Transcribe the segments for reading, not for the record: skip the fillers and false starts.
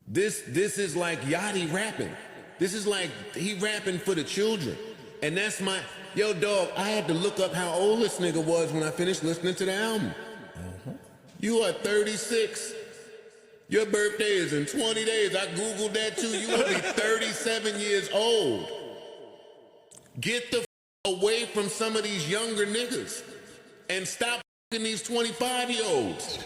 This is like Yachty rapping. This is like he rapping for the children. And that's my, yo dog, I had to look up how old this nigga was when I finished listening to the album. You are 36. Your birthday is in 20 days. I Googled that too. You will be 37 years old. Get the away from some of these younger niggas and stop these 25-year-olds.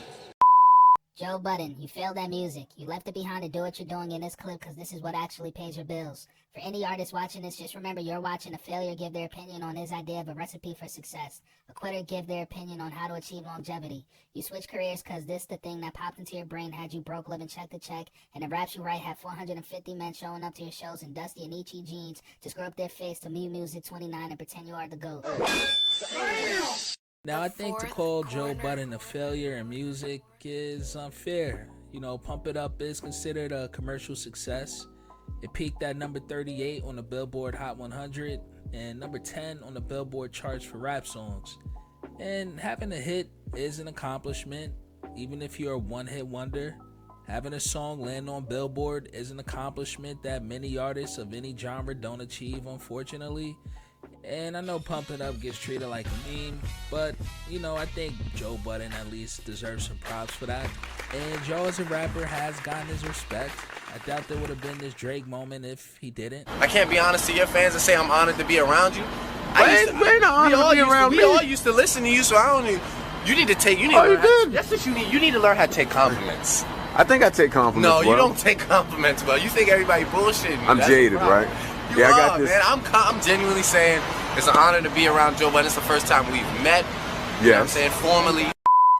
Joe Budden, you failed at music. You left it behind to do what you're doing in this clip because this is what actually pays your bills. For any artist watching this, just remember you're watching a failure give their opinion on his idea of a recipe for success. A quitter give their opinion on how to achieve longevity. You switch careers because this the thing that popped into your brain, had you broke living check to check, and the raps you write had 450 men showing up to your shows in dusty and itchy jeans to screw up their face to Mew Music 29 and pretend you are the GOAT. Now, I think to call Joe Budden a failure in music is unfair. You know, Pump It Up is considered a commercial success. It peaked at number 38 on the Billboard Hot 100 and number 10 on the Billboard charts for rap songs. And having a hit is an accomplishment, even if you're a one-hit wonder. Having a song land on Billboard is an accomplishment that many artists of any genre don't achieve, unfortunately. And I know Pump It Up gets treated like a meme, but, you know, I think Joe Budden at least deserves some props for that. And Joe as a rapper has gotten his respect. I doubt there would have been this Drake moment if he didn't. I can't be honest to your fans and say I'm honored to be around you. We're not honored to be around me. We all used to listen to you, so I don't need. You need to take. You need. Oh, you did? That's what you need. You need to learn how to take compliments. I think I take compliments. No, you well. don't take compliments, well. You think everybody bullshitting you. I'm That's jaded, the problem. right? You Yeah, I are, got this. man. I'm genuinely saying it's an honor to be around Joe Budden. It's the first time we've met. You know what I'm saying? Formally.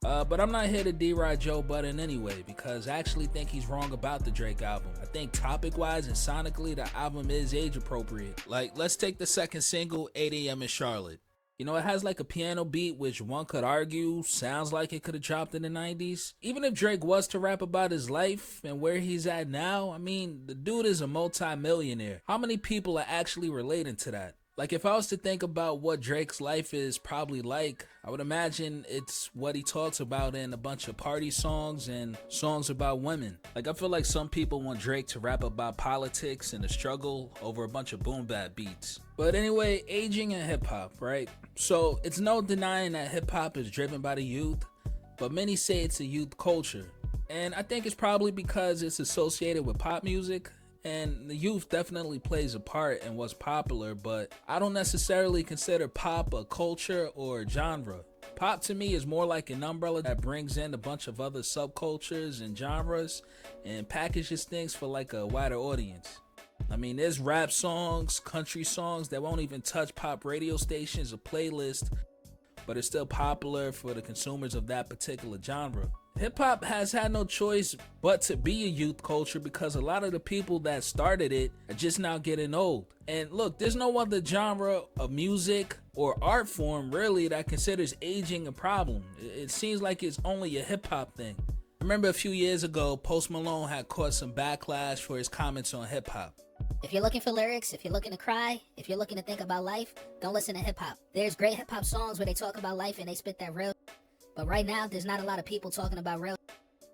But I'm not here to deride Joe Budden anyway, because I actually think he's wrong about the Drake album. I think topic-wise and sonically, the album is age-appropriate. Like, let's take the second single, 8 AM in Charlotte. You know, it has like a piano beat, which one could argue sounds like it could have dropped in the 90s. Even if Drake was to rap about his life and where he's at now, I mean, the dude is a multi-millionaire. How many people are actually relating to that? Like, if I was to think about what Drake's life is probably like, I would imagine it's what he talks about in a bunch of party songs and songs about women. Like, I feel like some people want Drake to rap about politics and the struggle over a bunch of boom bap beats. But anyway, aging in hip-hop, right? So, it's no denying that hip-hop is driven by the youth, but many say it's a youth culture. And I think it's probably because it's associated with pop music. And the youth definitely plays a part in what's popular, but I don't necessarily consider pop a culture or a genre. Pop to me is more like an umbrella that brings in a bunch of other subcultures and genres and packages things for like a wider audience. I mean, there's rap songs, country songs that won't even touch pop radio stations or playlists, but it's still popular for the consumers of that particular genre. Hip-hop has had no choice but to be a youth culture because a lot of the people that started it are just now getting old. And look, there's no other genre of music or art form really that considers aging a problem. It seems like it's only a hip-hop thing. I remember a few years ago, Post Malone had caught some backlash for his comments on hip-hop. If you're looking for lyrics, if you're looking to cry, if you're looking to think about life, don't listen to hip-hop. There's great hip-hop songs where they talk about life and they spit that real. But right now, there's not a lot of people talking about real.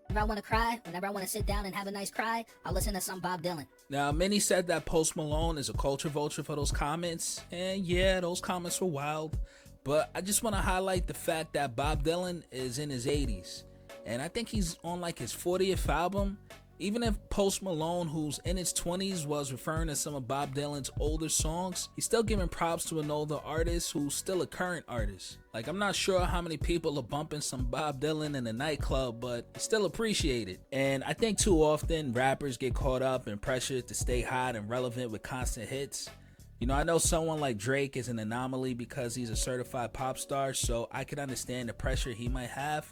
Whenever I want to cry, whenever I want to sit down and have a nice cry, I'll listen to some Bob Dylan. Now, many said that Post Malone is a culture vulture for those comments. And yeah, those comments were wild. But I just want to highlight the fact that Bob Dylan is in his 80s. And I think he's on like his 40th album. Even if Post Malone, who's in his 20s, was referring to some of Bob Dylan's older songs, he's still giving props to an older artist who's still a current artist. Like, I'm not sure how many people are bumping some Bob Dylan in a nightclub, but it's still appreciated. And I think too often rappers get caught up in pressure to stay hot and relevant with constant hits. You know, I know someone like Drake is an anomaly because he's a certified pop star, so I can understand the pressure he might have.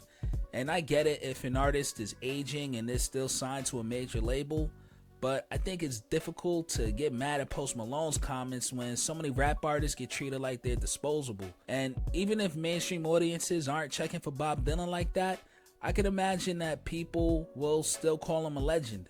And I get it if an artist is aging and is still signed to a major label, but I think it's difficult to get mad at Post Malone's comments when so many rap artists get treated like they're disposable. And even if mainstream audiences aren't checking for Bob Dylan like that, I could imagine that people will still call him a legend.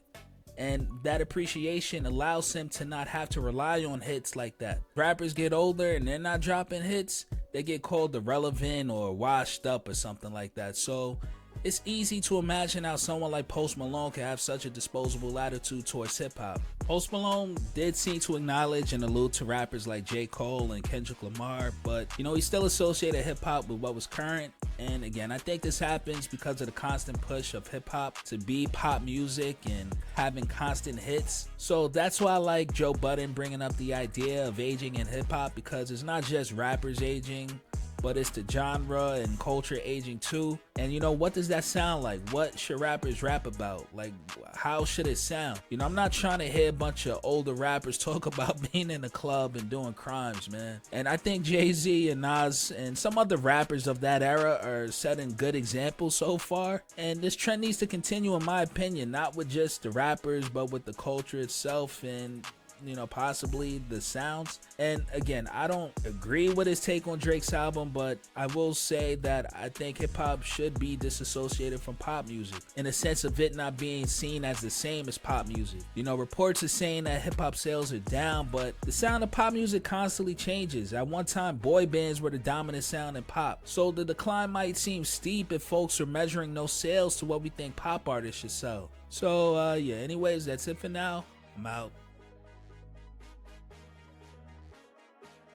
And that appreciation allows him to not have to rely on hits like that. Rappers get older and they're not dropping hits, they get called irrelevant or washed up or something like that. So It's easy to imagine how someone like Post Malone can have such a disposable attitude towards hip-hop. Post Malone did seem to acknowledge and allude to rappers like J. Cole and Kendrick Lamar, but he still associated hip-hop with what was current. And again, I think this happens because of the constant push of hip-hop to be pop music and having constant hits. So that's why I like Joe Budden bringing up the idea of aging in hip-hop, because it's not just rappers aging, but it's the genre and culture aging too. And what does that sound like? What should rappers rap about? Like, how should it sound? I'm not trying to hear a bunch of older rappers talk about being in a club and doing crimes, man. And I think Jay-Z and Nas and some other rappers of that era are setting good examples so far. And this trend needs to continue, in my opinion, not with just the rappers, but with the culture itself and possibly the sounds. And again, I don't agree with his take on Drake's album, but I will say that I think hip-hop should be disassociated from pop music in a sense of it not being seen as the same as pop music. Reports are saying that hip-hop sales are down, but the sound of pop music constantly changes. At one time, boy bands were the dominant sound in pop, so the decline might seem steep if folks are measuring no sales to what we think pop artists should sell. So yeah, anyways, that's it for now. I'm out.